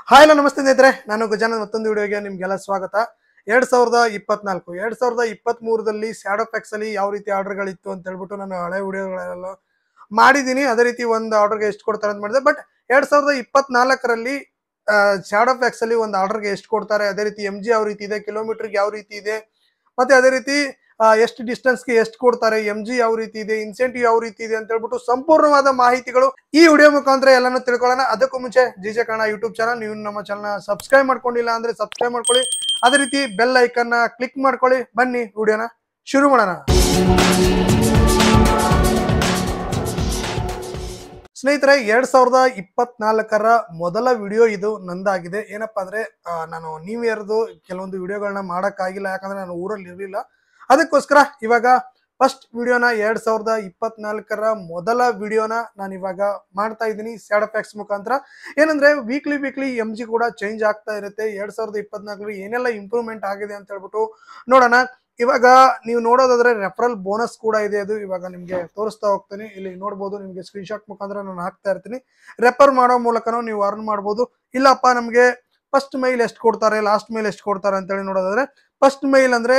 Hi ಎಲ್ಲ ನಮಸ್ತೆ ಸ್ನೇಹಿತರೆ, ನಾನು ಗಜಾನನ್. ಮತ್ತೊಂದು ವಿಡಿಯೋಗೆ ನಿಮ್ಗೆಲ್ಲ ಸ್ವಾಗತ. 2023ರಲ್ಲಿ ಸ್ಯಾಡೋ ಪ್ಯಾಕ್ಸ್ ಅಲ್ಲಿ ಯಾವ ರೀತಿ ಆರ್ಡರ್ಗಳಿತ್ತು ಅಂತ ಹೇಳ್ಬಿಟ್ಟು ನಾನು ಹಳೆ ವಿಡಿಯೋಗಳೆಲ್ಲ ಮಾಡಿದ್ದೀನಿ. ಅದೇ ರೀತಿ ಒಂದು ಆರ್ಡರ್ಗೆ ಎಷ್ಟು ಕೊಡ್ತಾರೆ ಅಂತ ಮಾಡಿದೆ. ಬಟ್ 2024ರಲ್ಲಿ ಸ್ಯಾಡೋ ಪ್ಯಾಕ್ಸ್ ಅಲ್ಲಿ ಒಂದು ಆರ್ಡರ್ಗೆ ಎಷ್ಟು ಕೊಡ್ತಾರೆ, ಅದೇ ರೀತಿ MG ಯಾವ ರೀತಿ ಇದೆ, ಕಿಲೋಮೀಟರ್ಗೆ ಯಾವ ರೀತಿ ಇದೆ, ಮತ್ತೆ ಅದೇ ರೀತಿ ಎಷ್ಟು ಡಿಸ್ಟೆನ್ಸ್ಗೆ ಎಷ್ಟು ಕೊಡ್ತಾರೆ, MG ಯಾವ ರೀತಿ ಇದೆ, ಇನ್ಸೆಂಟಿವ್ ಯಾವ ರೀತಿ ಇದೆ ಅಂತ ಹೇಳ್ಬಿಟ್ಟು ಸಂಪೂರ್ಣವಾದ ಮಾಹಿತಿಗಳು ಈ ವಿಡಿಯೋ ಮುಖಾಂತರ ಎಲ್ಲಾನು ತಿಳ್ಕೊಳ್ಳೋಣ. ಅದಕ್ಕೂ ಮುಂಚೆ ಜಿಜೆ ಕನ್ನಡ ಯೂಟ್ಯೂಬ್ ಚಾನಲ್, ನೀವು ನಮ್ಮ ಚಾನಲ್ ಸಬ್ಸ್ಕ್ರೈಬ್ ಮಾಡ್ಕೊಂಡಿಲ್ಲ ಅಂದ್ರೆ ಸಬ್ಸ್ಕ್ರೈಬ್ ಮಾಡ್ಕೊಳ್ಳಿ. ಅದೇ ರೀತಿ ಬೆಲ್ ಐಕನ್ ನ ಕ್ಲಿಕ್ ಮಾಡ್ಕೊಳ್ಳಿ. ಬನ್ನಿ ವಿಡಿಯೋನ ಶುರು ಮಾಡೋಣ. ಸ್ನೇಹಿತರೆ, 2024ರ ಮೊದಲ ವಿಡಿಯೋ ಇದು ನಂದಾಗಿದೆ. ಏನಪ್ಪಾ ಅಂದ್ರೆ ನಾನು ನ್ಯೂ ಇಯರ್ದು ಕೆಲವೊಂದು ವಿಡಿಯೋಗಳನ್ನ ಮಾಡಕ್ಕಾಗಿಲ್ಲ, ಯಾಕಂದ್ರೆ ನಾನು ಊರಲ್ಲಿ ಇರಲಿಲ್ಲ. ಅದಕ್ಕೋಸ್ಕರ ಇವಾಗ ಫಸ್ಟ್ ವಿಡಿಯೋನ 2024ರ ಮೊದಲ ವಿಡಿಯೋನ ನಾನು ಇವಾಗ ಮಾಡ್ತಾ ಇದ್ದೀನಿ ಸ್ಯಾಡೋ ಪ್ಯಾಕ್ಸ್ ಮುಖಾಂತರ. ಏನಂದ್ರೆ ವೀಕ್ಲಿ MG ಕೂಡ ಚೇಂಜ್ ಆಗ್ತಾ ಇರುತ್ತೆ. 2024ರಲ್ಲಿ ಏನೆಲ್ಲ ಇಂಪ್ರೂವ್ಮೆಂಟ್ ಆಗಿದೆ ಅಂತ ಹೇಳ್ಬಿಟ್ಟು ನೋಡೋಣ. ಇವಾಗ ನೀವು ನೋಡೋದಾದ್ರೆ ರೆಫರಲ್ ಬೋನಸ್ ಕೂಡ ಇದೆ. ಅದು ಇವಾಗ ನಿಮ್ಗೆ ತೋರಿಸ್ತಾ ಹೋಗ್ತೀನಿ. ಇಲ್ಲಿ ನೋಡ್ಬೋದು, ನಿಮ್ಗೆ ಸ್ಕ್ರೀನ್ ಶಾಟ್ ಮುಖಾಂತರ ನಾನು ಹಾಕ್ತಾ ಇರ್ತೀನಿ. ರೆಫರ್ ಮಾಡೋ ಮೂಲಕನೂ ನೀವು ಅರ್ನ್ ಮಾಡ್ಬೋದು. ಇಲ್ಲಪ್ಪ ನಮ್ಗೆ ಫಸ್ಟ್ ಮೈಲ್ ಎಷ್ಟು ಕೊಡ್ತಾರೆ, ಲಾಸ್ಟ್ ಮೈಲ್ ಎಷ್ಟು ಕೊಡ್ತಾರೆ ಅಂತೇಳಿ ನೋಡೋದಾದ್ರೆ, ಫಸ್ಟ್ ಮೈಲ್ ಅಂದ್ರೆ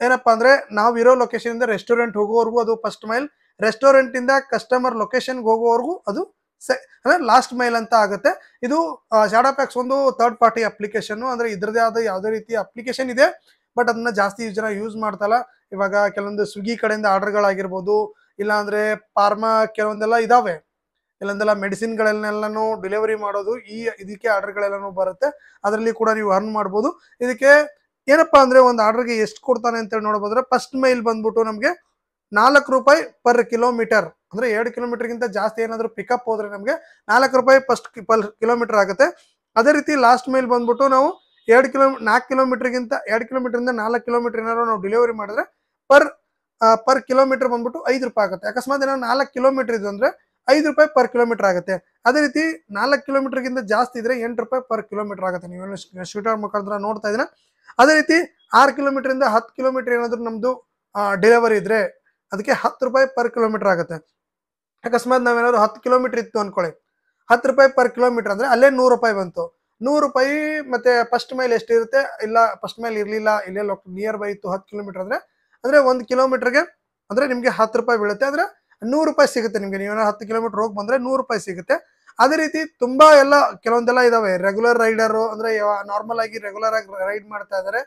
ಏನಪ್ಪಾ ಅಂದ್ರೆ ನಾವಿರೋ ಲೊಕೇಶನ್ ಇಂದ ರೆಸ್ಟೋರೆಂಟ್ ಹೋಗೋವರೆಗೂ ಅದು ಫಸ್ಟ್ ಮೈಲ್, ರೆಸ್ಟೋರೆಂಟ್ ಇಂದ ಕಸ್ಟಮರ್ ಲೊಕೇಶನ್ ಹೋಗೋವರೆಗೂ ಅದು ಅಂದ್ರೆ ಲಾಸ್ಟ್ ಮೈಲ್ ಅಂತ ಆಗುತ್ತೆ. ಇದು ಸ್ಯಾಡೋ ಪ್ಯಾಕ್ಸ್ ಒಂದು ಥರ್ಡ್ ಪಾರ್ಟಿ ಅಪ್ಲಿಕೇಶನ್. ಅಂದ್ರೆ ಇದ್ರದೇ ಆದ ಯಾವುದೇ ರೀತಿ ಅಪ್ಲಿಕೇಶನ್ ಇದೆ, ಬಟ್ ಅದನ್ನ ಜಾಸ್ತಿ ಜನ ಯೂಸ್ ಮಾಡ್ತಲ್ಲ. ಇವಾಗ ಕೆಲವೊಂದು ಸ್ವಿಗ್ಗಿ ಕಡೆಯಿಂದ ಆರ್ಡರ್ಗಳಾಗಿರ್ಬೋದು, ಇಲ್ಲ ಅಂದ್ರೆ ಫಾರ್ಮಾ ಕೆಲವೊಂದೆಲ್ಲ ಇದಾವೆ, ಕೆಲವೊಂದೆಲ್ಲ ಮೆಡಿಸಿನ್ಗಳನ್ನೆಲ್ಲಾನು ಡೆಲಿವರಿ ಮಾಡೋದು ಇದಕ್ಕೆ ಆರ್ಡರ್ಗಳೆಲ್ಲಾನು ಬರುತ್ತೆ. ಅದರಲ್ಲಿ ಕೂಡ ನೀವು ಅರ್ನ್ ಮಾಡ್ಬೋದು. ಇದಕ್ಕೆ ಏನಪ್ಪಾ ಅಂದ್ರೆ ಒಂದು ಆರ್ಡರ್ಗೆ ಎಷ್ಟು ಕೊಡ್ತಾನೆ ಅಂತ ಹೇಳಿ ನೋಡಬಹುದ್ರೆ, ಫಸ್ಟ್ ಮೈಲ್ ಬಂದ್ಬಿಟ್ಟು ನಮಗೆ 4 ರೂಪಾಯಿ ಪರ್ ಕಿಲೋಮೀಟರ್. ಅಂದ್ರೆ 2 ಕಿಲೋಮೀಟರ್ಗಿಂತ ಜಾಸ್ತಿ ಏನಾದ್ರು ಪಿಕಪ್ ಹೋದ್ರೆ ನಮಗೆ 4 ರೂಪಾಯಿ ಫಸ್ಟ್ ಪರ್ ಕಿಲೋಮೀಟರ್ ಆಗುತ್ತೆ. ಅದೇ ರೀತಿ ಲಾಸ್ಟ್ ಮೈಲ್ ಬಂದ್ಬಿಟ್ಟು ನಾವು 4 ಕಿಲೋಮೀಟರ್ಗಿಂತ 2 ಕಿಲೋಮೀಟರ್ 4 ಕಿಲೋಮೀಟರ್ ಏನಾದ್ರು ನಾವು ಡೆಲಿವರಿ ಮಾಡಿದ್ರೆ ಪರ್ ಕಿಲೋಮೀಟರ್ ಬಂದ್ಬಿಟ್ಟು 5 ರೂಪಾಯಿ ಆಗುತ್ತೆ. ಅಕಸ್ಮಾತ್ ಏನೋ 4 ಕಿಲೋಮೀಟರ್ ಇದು ಅಂದ್ರೆ 5 ರೂಪಾಯಿ ಪರ್ ಕಿಲೋಮೀಟರ್ ಆಗುತ್ತೆ. ಅದೇ ರೀತಿ 4 ಕಿಲೋಮೀಟರ್ಗಿಂತ ಜಾಸ್ತಿ ಇದ್ರೆ 8 ರೂಪಾಯಿ ಪರ್ ಕಿಲೋಮೀಟರ್ ಆಗುತ್ತೆ. ನೀವೇನು ಶೂಟರ್ ಮುಖಾಂತರ ನೋಡ್ತಾ ಇದ್ದೀರಾ. ಅದೇ ರೀತಿ 6 ಕಿಲೋಮೀಟರ್ ಇಂದ 10 ಕಿಲೋಮೀಟರ್ ಏನಾದ್ರು ನಮ್ದು ಡೆಲಿವರಿ ಇದ್ರೆ ಅದಕ್ಕೆ 10 ರೂಪಾಯಿ ಪರ್ ಕಿಲೋಮೀಟರ್ ಆಗುತ್ತೆ. ಅಕಸ್ಮಾತ್ ನಾವೇನಾದ್ರು 10 ಕಿಲೋಮೀಟರ್ ಇತ್ತು ಅನ್ಕೊಳ್ಳಿ, 10 ರೂಪಾಯಿ ಪರ್ ಕಿಲೋಮೀಟರ್ ಅಂದ್ರೆ ಅಲ್ಲೇ 100 ರೂಪಾಯಿ ಬಂತು. 100 ರೂಪಾಯಿ ಮತ್ತೆ ಫಸ್ಟ್ ಮೈಲ್ ಎಷ್ಟಿರುತ್ತೆ, ಇಲ್ಲ ಫಸ್ಟ್ ಮೈಲ್ ಇರ್ಲಿಲ್ಲ, ಇಲ್ಲೇ ನಿಯರ್ ಬೈ ಇತ್ತು 10 ಕಿಲೋಮೀಟರ್ ಅಂದ್ರೆ 1 ಕಿಲೋಮೀಟರ್ಗೆ ಅಂದ್ರೆ ನಿಮ್ಗೆ 10 ರೂಪಾಯಿ ಬೀಳುತ್ತೆ. ಅಂದ್ರೆ 100 ರೂಪಾಯಿ ಸಿಗುತ್ತೆ ನಿಮ್ಗೆ. ನೀವೇನೋ 10 ಕಿಲೋಮೀಟರ್ ಹೋಗಿ ಬಂದ್ರೆ 100 ರೂಪಾಯಿ ಸಿಗುತ್ತೆ. ಅದೇ ರೀತಿ ತುಂಬಾ ಕೆಲವೊಂದೆಲ್ಲ ಇದಾವೆ. ರೆಗ್ಯುಲರ್ ರೈಡರ್ ಅಂದ್ರೆ ನಾರ್ಮಲ್ ಆಗಿ ರೆಗ್ಯುಲರ್ ಆಗಿ ರೈಡ್ ಮಾಡ್ತಾ ಇದಾರೆ,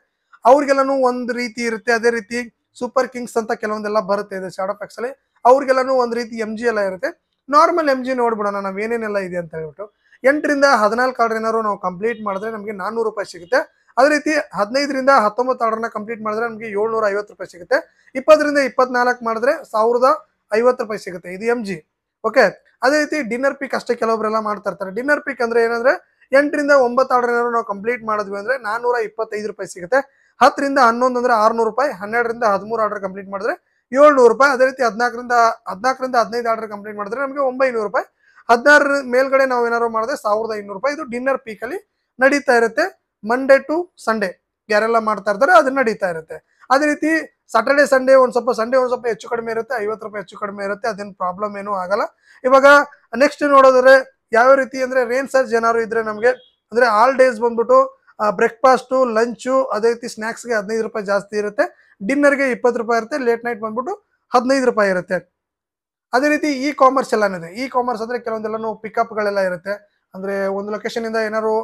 ಅವ್ರಿಗೆಲ್ಲಾನು ಒಂದ್ ರೀತಿ ಇರುತ್ತೆ. ಅದೇ ರೀತಿ ಸೂಪರ್ ಕಿಂಗ್ಸ್ ಅಂತ ಕೆಲವೊಂದೆಲ್ಲ ಬರುತ್ತೆ ಇದೆ ಸ್ಯಾಡೋ ಪ್ಯಾಕ್ಸ್ ಅಲ್ಲಿ, ಅವ್ರಿಗೆಲ್ಲಾನು ಒಂದ್ ರೀತಿ MG ಎಲ್ಲ ಇರುತ್ತೆ. ನಾರ್ಮಲ್ MG ನೋಡ್ಬಿಡೋಣ ನಾವ್ ಏನೇನೆಲ್ಲ ಇದೆ ಅಂತ ಹೇಳ್ಬಿಟ್ಟು. 8ರಿಂದ 14 ಆರ್ಡರ್ ಏನಾದ್ರು ನಾವು ಕಂಪ್ಲೀಟ್ ಮಾಡಿದ್ರೆ ನಮಗೆ 400 ರೂಪಾಯಿ ಸಿಗುತ್ತೆ. ಅದೇ ರೀತಿ 15ರಿಂದ 19 ಆರ್ಡರ್ನ ಕಂಪ್ಲೀಟ್ ಮಾಡಿದ್ರೆ ನಮಗೆ 750 ರೂಪಾಯಿ ಸಿಗುತ್ತೆ. 20ರಿಂದ 24 ಮಾಡಿದ್ರೆ 1050 ರೂಪಾಯಿ ಸಿಗುತ್ತೆ. ಇದು MG. ಓಕೆ. ಅದೇ ರೀತಿ ಡಿನ್ನರ್ ಪೀಕ್ ಅಷ್ಟೇ ಕೆಲವೊಬ್ರೆಲ್ಲ ಮಾಡ್ತಾ ಇರ್ತಾರೆ. ಡಿನ್ನರ್ ಪೀಕ್ ಅಂದ್ರೆ ಏನಂದ್ರೆ 8ರಿಂದ 9 ಆರ್ಡರ್ ಏನಾದ್ರು ನಾವು ಕಂಪ್ಲೀಟ್ ಮಾಡಿದ್ವಿ ಅಂದ್ರೆ 425 ರೂಪಾಯಿ ಸಿಗುತ್ತೆ. 10ರಿಂದ 11 ಅಂದ್ರೆ 600 ರೂಪಾಯಿ. 12ರಿಂದ 13 ಆರ್ಡರ್ ಕಂಪ್ಲೀಟ್ ಮಾಡಿದ್ರೆ 700 ರೂಪಾಯಿ. ಅದೇ ರೀತಿ 14ರಿಂದ 15 ಆರ್ಡರ್ ಕಂಪ್ಲೀಟ್ ಮಾಡಿದ್ರೆ ನಮಗೆ 900 ರೂಪಾಯಿ. 16 ಮೇಲ್ಗಡೆ ನಾವು ಏನಾದ್ರು ಮಾಡಿದ್ರೆ 1500 ರೂಪಾಯಿ. ಇದು ಡಿನ್ನರ್ ಪೀಕ್ ಅಲ್ಲಿ ನಡೀತಾ ಇರುತ್ತೆ. ಮಂಡೇ ಟು ಸಂಡೇ ಯಾರೆಲ್ಲ ಮಾಡ್ತಾ ಇರ್ತಾರೆ ಅದು ನಡೀತಾ ಇರುತ್ತೆ. ಅದೇ ರೀತಿ ಸಾಟರ್ಡೆ ಸಂಡೇ ಒಂದ್ ಸ್ವಲ್ಪ ಹೆಚ್ಚು ಕಡಿಮೆ ಇರುತ್ತೆ. 50 ರೂಪಾಯಿ ಹೆಚ್ಚು ಕಡಿಮೆ ಇರುತ್ತೆ. ಅದೇನು ಪ್ರಾಬ್ಲಮ್ ಏನೂ ಆಗಲ್ಲ. ಇವಾಗ ನೆಕ್ಸ್ಟ್ ನೋಡೋದಾದ್ರೆ ಯಾವ ರೀತಿ ಅಂದ್ರೆ ರೇನ್ ಸರ್ಜ್ ಏನಾದ್ರು ಇದ್ರೆ ನಮಗೆ ಅಂದ್ರೆ ಆಲ್ ಡೇಸ್ ಬಂದ್ಬಿಟ್ಟು ಬ್ರೇಕ್ಫಾಸ್ಟ್, ಲಂಚು, ಅದೇ ರೀತಿ ಸ್ನಾಕ್ಸ್ಗೆ 15 ರೂಪಾಯಿ ಜಾಸ್ತಿ ಇರುತ್ತೆ. ಡಿನ್ನರ್ಗೆ 20 ರೂಪಾಯಿ ಇರುತ್ತೆ. ಲೇಟ್ ನೈಟ್ ಬಂದ್ಬಿಟ್ಟು 15 ರೂಪಾಯಿ ಇರುತ್ತೆ. ಅದೇ ರೀತಿ ಇ ಕಾಮರ್ಸ್ ಎಲ್ಲಾನು ಇದೆ. ಇ ಕಾಮರ್ಸ್ ಅಂದ್ರೆ ಕೆಲವೊಂದೆಲ್ಲಾನು ಪಿಕಪ್ ಗಳೆಲ್ಲ ಇರುತ್ತೆ. ಅಂದ್ರೆ ಒಂದು ಲೊಕೇಶನ್ ಇಂದ ಏನಾದ್ರು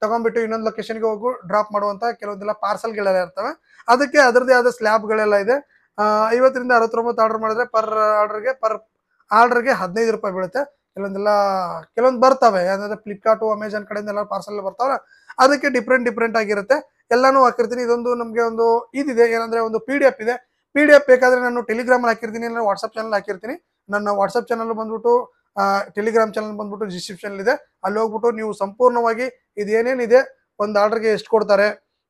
ತಗೊಂಡ್ಬಿಟ್ಟು ಇನ್ನೊಂದು ಲೊಕೇಶನ್ಗೆ ಹೋಗಿ ಡ್ರಾಪ್ ಮಾಡುವಂತ ಕೆಲವೊಂದೆಲ್ಲ ಪಾರ್ಸಲ್ಗಳೆಲ್ಲ ಇರ್ತವೆ. ಅದಕ್ಕೆ ಅದರದೇ ಆದ ಸ್ಲ್ಯಾಬ್ಗಳೆಲ್ಲ ಇದೆ. 50ರಿಂದ 69 ಆರ್ಡರ್ ಮಾಡಿದ್ರೆ ಪರ್ ಆರ್ಡರ್ಗೆ 15 ರೂಪಾಯಿ ಬೀಳುತ್ತೆ. ಕೆಲವೊಂದು ಬರ್ತವೆ ಯಾಕಂದ್ರೆ ಫ್ಲಿಪ್ಕಾರ್ಟ್, ಅಮೆಜಾನ್ ಕಡೆಯಿಂದ ಎಲ್ಲ ಪಾರ್ಸಲ್ ಬರ್ತಾವಲ್ಲ, ಅದಕ್ಕೆ ಡಿಫ್ರೆಂಟ್ ಆಗಿರುತ್ತೆ. ಎಲ್ಲಾನು ಹಾಕಿರ್ತೀನಿ. ಇದೊಂದು ನಮಗೆ ಒಂದು ಇದಿದೆ, ಏನಂದ್ರೆ ಒಂದು PDF ಇದೆ. PDF ಬೇಕಾದ್ರೆ ನಾನು ಟೆಲಿಗ್ರಾಮ್ ಹಾಕಿರ್ತೀನಿ, ಇಲ್ಲ ವಾಟ್ಸ್ಆಪ್ ಚಾನಲ್ ಹಾಕಿರ್ತೀನಿ. ನನ್ನ ವಾಟ್ಸ್ಆಪ್ ಚಾನಲ್ ಬಂದ್ಬಿಟ್ಟು ಟೆಲಿಗ್ರಾಮ್ ಚಾನಲ್ ಬಂದ್ಬಿಟ್ಟು ಡಿಸ್ಕ್ರಿಪ್ಷನ್ ಇದೆ. ಅಲ್ಲಿ ಹೋಗ್ಬಿಟ್ಟು ನೀವು ಸಂಪೂರ್ಣವಾಗಿ ಇದೇನೇನಿದೆ, ಒಂದು ಆರ್ಡರ್ಗೆ ಎಷ್ಟು ಕೊಡ್ತಾರೆ,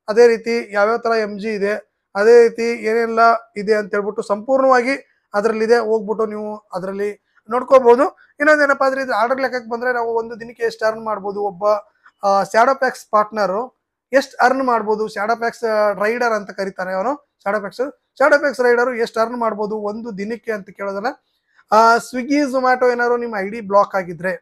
ಅದೇ ರೀತಿ ಯಾವ್ಯಾವ ತರ MG ಇದೆ, ಅದೇ ರೀತಿ ಏನೆಲ್ಲ ಇದೆ ಅಂತ ಹೇಳ್ಬಿಟ್ಟು ಸಂಪೂರ್ಣವಾಗಿ ಅದರಲ್ಲಿದೆ. ಹೋಗ್ಬಿಟ್ಟು ನೀವು ಅದರಲ್ಲಿ ನೋಡ್ಕೋಬಹುದು. ಇನ್ನೊಂದೇನಪ್ಪಾ ಅಂದ್ರೆ ಇದು ಆರ್ಡರ್ ಲೆಕ್ಕಕ್ಕೆ ಬಂದ್ರೆ ನಾವು ಒಂದು ದಿನಕ್ಕೆ ಎಷ್ಟು ಅರ್ನ್ ಮಾಡ್ಬೋದು, ಒಬ್ಬ ಸ್ಯಾಡೋ ಪ್ಯಾಕ್ಸ್ ಪಾರ್ಟ್ನರು ಎಷ್ಟು ಅರ್ನ್ ಮಾಡ್ಬೋದು, ಸ್ಯಾಡೋ ಪ್ಯಾಕ್ಸ್ ರೈಡರ್ ಅಂತ ಕರೀತಾರೆ ಅವನು. ಸ್ಯಾಡೋ ಪ್ಯಾಕ್ಸ್ ರೈಡರು ಎಷ್ಟು ಅರ್ನ್ ಮಾಡ್ಬೋದು ಒಂದು ದಿನಕ್ಕೆ ಅಂತ ಕೇಳೋದನ್ನ, ಸ್ವಿಗ್ಗಿ ಝೊಮ್ಯಾಟೊ ಏನಾದ್ರು ನಿಮ್ಮ ID ಬ್ಲಾಕ್ ಆಗಿದ್ರೆ,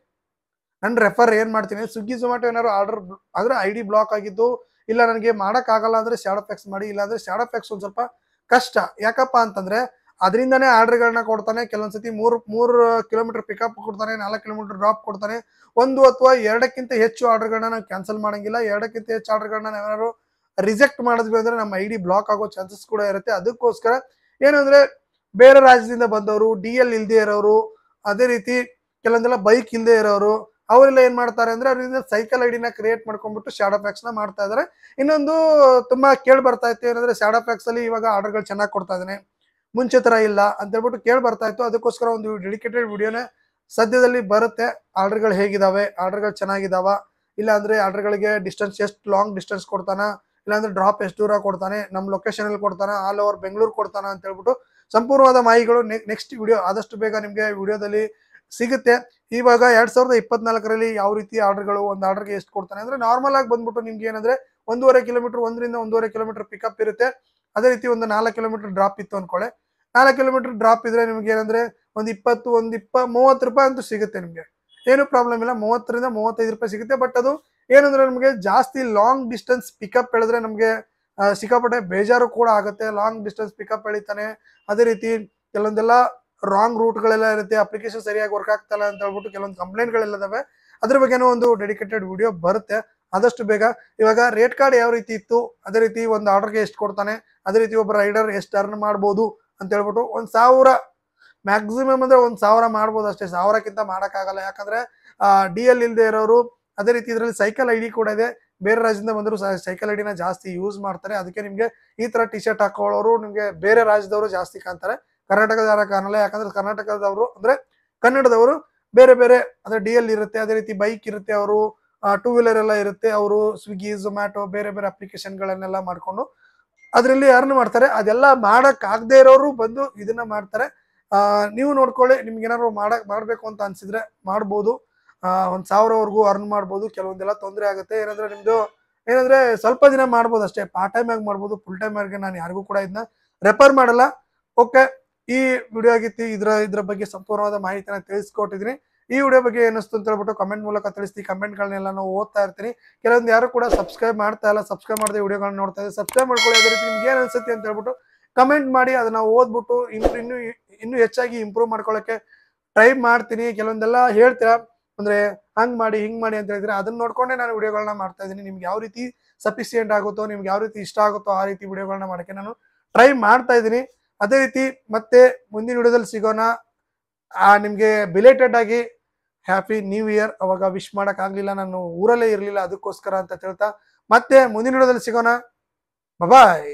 ನನ್ನ ರೆಫರ್ ಏನು ಮಾಡ್ತೀನಿ, ಸ್ವಿಗ್ಗಿ ಝೊಮ್ಯಾಟೊ ಏನಾದ್ರು ಆರ್ಡರ್ ಅಂದರೆ ಐ ಡಿ ಬ್ಲಾಕ್ ಆಗಿದ್ದು, ಇಲ್ಲ ನನಗೆ ಮಾಡೋಕ್ಕಾಗಲ್ಲ ಅಂದರೆ ಶಾಡೋ ಫ್ಯಾಕ್ಸ್ ಮಾಡಿ, ಇಲ್ಲಾಂದರೆ ಶಾಡೋ ಫ್ಯಾಕ್ಸ್ ಒಂದು ಸ್ವಲ್ಪ ಕಷ್ಟ. ಯಾಕಪ್ಪ ಅಂತಂದರೆ ಅದರಿಂದನೇ ಆರ್ಡ್ರ್ಗಳನ್ನ ಕೊಡ್ತಾನೆ. ಕೆಲವೊಂದ್ಸತಿ 3 ಕಿಲೋಮೀಟರ್ ಪಿಕಪ್ ಕೊಡ್ತಾನೆ, 4 ಕಿಲೋಮೀಟರ್ ಡ್ರಾಪ್ ಕೊಡ್ತಾನೆ. 1 ಅಥವಾ 2ಕ್ಕಿಂತ ಹೆಚ್ಚು ಆರ್ಡರ್ಗಳನ್ನ ನಾವು ಕ್ಯಾನ್ಸಲ್ ಮಾಡಂಗಿಲ್ಲ. 2ಕ್ಕಿಂತ ಹೆಚ್ಚು ಆರ್ಡರ್ಗಳನ್ನ ನಾವೇನಾದ್ರು ರಿಜೆಕ್ಟ್ ಮಾಡಿದ್ವಿ ಅಂದರೆ ನಮ್ಮ ಐ ಡಿ ಬ್ಲಾಕ್ ಆಗೋ ಚಾನ್ಸಸ್ ಕೂಡ ಇರುತ್ತೆ. ಅದಕ್ಕೋಸ್ಕರ ಏನಂದರೆ ಬೇರೆ ರಾಜ್ಯದಿಂದ ಬಂದವರು, DL ಇಲ್ಲದೆ ಇರೋರು, ಅದೇ ರೀತಿ ಕೆಲವೊಂದೆಲ್ಲ ಬೈಕ್ ಇಲ್ಲದೆ ಇರೋರು, ಅವರೆಲ್ಲ ಏನ್ ಮಾಡ್ತಾರೆ ಅಂದ್ರೆ ಅವರಿಂದ ಸೈಕಲ್ ಐಡಿನ ಕ್ರಿಯೇಟ್ ಮಾಡ್ಕೊಂಡ್ಬಿಟ್ಟು ಶಾಡೋ ಫ್ಯಾಕ್ಸ್ ನ ಮಾಡ್ತಾ ಇದಾರೆ. ಇನ್ನೊಂದು ತುಂಬಾ ಕೇಳಿ ಬರ್ತಾ ಇತ್ತು ಏನಂದ್ರೆ ಶಾಡೋ ಫ್ಯಾಕ್ಸ್ ಅಲ್ಲಿ ಇವಾಗ ಆರ್ಡರ್ಗಳು ಚೆನ್ನಾಗಿ ಕೊಡ್ತಾ ಇದ್ದಾನೆ, ಮುಂಚೆ ತರ ಇಲ್ಲ ಅಂತ ಹೇಳ್ಬಿಟ್ಟು ಕೇಳಿ ಬರ್ತಾ ಇತ್ತು. ಅದಕ್ಕೋಸ್ಕರ ಒಂದು ಡೆಡಿಕೇಟೆಡ್ ವಿಡಿಯೋನ ಸದ್ಯದಲ್ಲಿ ಬರುತ್ತೆ. ಆರ್ಡರ್ಗಳು ಹೇಗಿದಾವೆ, ಆರ್ಡರ್ಗಳು ಚೆನ್ನಾಗಿದಾವ, ಇಲ್ಲ ಅಂದ್ರೆ ಆರ್ಡರ್ಗಳಿಗೆ ಡಿಸ್ಟೆನ್ಸ್ ಎಷ್ಟು ಲಾಂಗ್ ಡಿಸ್ಟೆನ್ಸ್ ಕೊಡ್ತಾನ, ಇಲ್ಲಾಂದ್ರೆ ಡ್ರಾಪ್ ಎಷ್ಟು ದೂರ ಕೊಡ್ತಾನೆ, ನಮ್ಮ ಲೊಕೇಶನ್ ಅಲ್ಲಿ ಕೊಡ್ತಾನ, ಆಲ್ ಓವರ್ ಬೆಂಗಳೂರು ಕೊಡ್ತಾನ ಅಂತ ಹೇಳ್ಬಿಟ್ಟು ಸಂಪೂರ್ಣವಾದ ಮಾಹಿತಿಗಳು ನೆಕ್ಸ್ಟ್ ವಿಡಿಯೋ ಆದಷ್ಟು ಬೇಗ ನಿಮಗೆ ವಿಡಿಯೋದಲ್ಲಿ ಸಿಗುತ್ತೆ. ಇವಾಗ 2024ರಲ್ಲಿ ಯಾವ ರೀತಿ ಆರ್ಡರ್ಗಳು, ಒಂದು ಆರ್ಡರ್ಗೆ ಎಷ್ಟು ಕೊಡ್ತಾನೆ ಅಂದ್ರೆ ನಾರ್ಮಲ್ ಆಗಿ ಬಂದ್ಬಿಟ್ಟು ನಿಮ್ಗೆ ಏನಂದ್ರೆ 1.5 ಕಿಲೋಮೀಟರ್, 1ರಿಂದ 1.5 ಕಿಲೋಮೀಟರ್ ಪಿಕಪ್ ಇರುತ್ತೆ. ಅದೇ ರೀತಿ ಒಂದು 4 ಕಿಲೋಮೀಟರ್ ಡ್ರಾಪ್ ಇತ್ತು ಅನ್ಕೊಳ್ಳಿ. 4 ಕಿಲೋಮೀಟರ್ ಡ್ರಾಪ್ ಇದ್ರೆ ನಿಮ್ಗೆ ಏನಂದ್ರೆ ಒಂದು 30 ರೂಪಾಯಿ ಅಂತೂ ಸಿಗುತ್ತೆ ನಿಮ್ಗೆ, ಏನು ಪ್ರಾಬ್ಲಮ್ ಇಲ್ಲ. 30ರಿಂದ 35 ರೂಪಾಯಿ ಸಿಗುತ್ತೆ. ಬಟ್ ಅದು ಏನಂದ್ರೆ ನಮಗೆ ಜಾಸ್ತಿ ಲಾಂಗ್ ಡಿಸ್ಟೆನ್ಸ್ ಪಿಕಪ್ ಹೇಳಿದ್ರೆ ನಮಗೆ ಸಿಕ್ಕಾಪಟ್ಟೆ ಬೇಜಾರು ಕೂಡ ಆಗುತ್ತೆ. ಲಾಂಗ್ ಡಿಸ್ಟೆನ್ಸ್ ಪಿಕಪ್ ಎಳಿತಾನೆ, ಅದೇ ರೀತಿ ಕೆಲವೊಂದೆಲ್ಲ ರಾಂಗ್ ರೂಟ್ಗಳೆಲ್ಲ ಇರುತ್ತೆ, ಅಪ್ಲಿಕೇಶನ್ ಸರಿಯಾಗಿ ವರ್ಕ್ ಆಗ್ತಲ್ಲ ಅಂತ ಹೇಳ್ಬಿಟ್ಟು ಕೆಲವೊಂದು ಕಂಪ್ಲೇಂಟ್ಗಳೆಲ್ಲ ಇದಾವೆ. ಅದ್ರ ಬಗ್ಗೆನೂ ಒಂದು ಡೆಡಿಕೇಟೆಡ್ ವಿಡಿಯೋ ಬರುತ್ತೆ ಆದಷ್ಟು ಬೇಗ. ಇವಾಗ ರೇಟ್ ಕಾರ್ಡ್ ಯಾವ ರೀತಿ ಇತ್ತು, ಅದೇ ರೀತಿ ಒಂದು ಆರ್ಡರ್ಗೆ ಎಷ್ಟು ಕೊಡ್ತಾನೆ, ಅದೇ ರೀತಿ ಒಬ್ಬ ರೈಡರ್ ಎಷ್ಟು ಅರ್ನ್ ಮಾಡ್ಬೋದು ಅಂತ ಹೇಳ್ಬಿಟ್ಟು 1,000 ಮ್ಯಾಕ್ಸಿಮಮ್ ಅಂದ್ರೆ 1,000 ಮಾಡ್ಬೋದು ಅಷ್ಟೇ, 1000ಕ್ಕಿಂತ ಮಾಡೋಕ್ಕಾಗಲ್ಲ. ಯಾಕಂದ್ರೆ DL ಇಲ್ಲದೆ ಇರೋರು, ಅದೇ ರೀತಿ ಇದರಲ್ಲಿ ಸೈಕಲ್ ಐಡಿ ಕೂಡ ಇದೆ. ಬೇರೆ ರಾಜ್ಯದಿಂದ ಬಂದರೂ ಸೈಕಲ್ ಐಡಿನ ಜಾಸ್ತಿ ಯೂಸ್ ಮಾಡ್ತಾರೆ. ಅದಕ್ಕೆ ನಿಮಗೆ ಈ ತರ ಟಿ ಶರ್ಟ್ ಹಾಕೊಳ್ಳೋರು ನಿಮಗೆ ಬೇರೆ ರಾಜ್ಯದವರು ಜಾಸ್ತಿ ಕಾಣ್ತಾರೆ, ಕರ್ನಾಟಕದ ಯಾರ ಕಾಣಲ್ಲ. ಯಾಕಂದ್ರೆ ಕರ್ನಾಟಕದವರು ಅಂದ್ರೆ ಕನ್ನಡದವರು ಬೇರೆ ಬೇರೆ ಅಂದ್ರೆ DL ಇರುತ್ತೆ, ಅದೇ ರೀತಿ ಬೈಕ್ ಇರುತ್ತೆ, ಅವರು 2 ವೀಲರ್ ಎಲ್ಲ ಇರುತ್ತೆ, ಅವರು ಸ್ವಿಗ್ಗಿ ಝೊಮ್ಯಾಟೊ ಬೇರೆ ಬೇರೆ ಅಪ್ಲಿಕೇಶನ್ಗಳನ್ನೆಲ್ಲ ಮಾಡ್ಕೊಂಡು ಅದರಲ್ಲಿ ಅರ್ನ್ ಮಾಡ್ತಾರೆ. ಅದೆಲ್ಲ ಮಾಡಕ್ ಆಗದೆ ಇರೋರು ಬಂದು ಇದನ್ನ ಮಾಡ್ತಾರೆ. ನೀವು ನೋಡ್ಕೊಳ್ಳಿ, ನಿಮ್ಗೆ ಏನಾದ್ರು ಮಾಡ್ಬೇಕು ಅಂತ ಅನ್ಸಿದ್ರೆ ಮಾಡ್ಬೋದು. 1,000ವರೆಗೂ ಅರ್ನ್ ಮಾಡ್ಬೋದು. ಕೆಲವೊಂದೆಲ್ಲ ತೊಂದರೆ ಆಗುತ್ತೆ, ಏನಂದ್ರೆ ಸ್ವಲ್ಪ ದಿನ ಮಾಡ್ಬೋದು ಅಷ್ಟೇ, ಪಾರ್ಟ್ ಟೈಮ್ ಆಗಿ ಮಾಡ್ಬೋದು. ಫುಲ್ ಟೈಮ್ ಆಗಿ ನಾನು ಯಾರಿಗೂ ಕೂಡ ಇದನ್ನ ರೆಫರ್ ಮಾಡಲ್ಲ. ಓಕೆ, ಈ ವಿಡಿಯೋ ಆಗಿತ್ತು. ಇದ್ರ ಬಗ್ಗೆ ಸಂಪೂರ್ಣವಾದ ಮಾಹಿತಿನ ತಿಳಿಸ್ಕೊಟ್ಟಿದ್ದೀನಿ. ಈ ವಿಡಿಯೋ ಬಗ್ಗೆ ಏನಿಸ್ತು ಅಂತ ಹೇಳ್ಬಿಟ್ಟು ಕಮೆಂಟ್ ಮೂಲಕ ತಿಳಿಸಿ. ಕಮೆಂಟ್ಗಳನ್ನೆಲ್ಲ ನಾವು ಓದ್ತಾ ಇರ್ತೀನಿ. ಕೆಲವೊಂದು ಯಾರು ಕೂಡ ಸಬ್ಸ್ಕ್ರೈಬ್ ಮಾಡ್ತಾ ಇಲ್ಲ, ಸಬ್ಸ್ಕ್ರೈಬ್ ಮಾಡದೆ ವಿಡಿಯೋಗಳನ್ನ ನೋಡ್ತಾ ಇದ್ದಾರೆ, ಸಬ್ಸ್ಕ್ರೈಬ್ ಮಾಡ್ಕೊಳ್ಳಿ. ಅದೇ ರೀತಿ ನಿಮ್ಗೆ ಏನ್ ಅನ್ಸುತ್ತೆ ಅಂತ ಹೇಳ್ಬಿಟ್ಟು ಕಮೆಂಟ್ ಮಾಡಿ. ಅದನ್ನ ಓದ್ಬಿಟ್ಟು ಇನ್ನೂ ಹೆಚ್ಚಾಗಿ ಇಂಪ್ರೂವ್ ಮಾಡ್ಕೊಳ್ಳೋಕೆ ಟ್ರೈ ಮಾಡ್ತೀನಿ. ಕೆಲವೊಂದೆಲ್ಲ ಹೇಳ್ತೀರಾ ಅಂದ್ರೆ ಹಂಗ್ ಮಾಡಿ ಹಿಂಗ್ ಮಾಡಿ ಅಂತ ಹೇಳಿದ್ರೆ ಅದನ್ನ ನೋಡ್ಕೊಂಡೆ ನಾನು ವಿಡಿಯೋಗಳನ್ನ ಮಾಡ್ತಾ ಇದ್ದೀನಿ. ನಿಮ್ಗೆ ಯಾವ ರೀತಿ ಸಫಿಸಿಯೆಂಟ್ ಆಗುತ್ತೋ, ನಿಮ್ಗೆ ಯಾವ ರೀತಿ ಇಷ್ಟ ಆಗುತ್ತೋ ಆ ರೀತಿ ವಿಡಿಯೋಗಳನ್ನ ಮಾಡೋಕೆ ನಾನು ಟ್ರೈ ಮಾಡ್ತಾ ಇದ್ದೀನಿ. ಅದೇ ರೀತಿ ಮತ್ತೆ ಮುಂದಿನ ವಿಡಿಯೋದಲ್ಲಿ ಸಿಗೋಣ. ನಿಮ್ಗೆ ಬಿಲೇಟೆಡ್ ಆಗಿ ಹ್ಯಾಪಿ ನ್ಯೂ ಇಯರ್. ಅವಾಗ ವಿಶ್ ಮಾಡಕ್ ಆಗ್ಲಿಲ್ಲ, ನಾನು ಊರಲ್ಲೇ ಇರ್ಲಿಲ್ಲ, ಅದಕ್ಕೋಸ್ಕರ ಅಂತ ಹೇಳ್ತಾ ಮತ್ತೆ ಮುಂದಿನ ವಿಡಿಯೋದಲ್ಲಿ ಸಿಗೋಣ. ಬಾಯ್.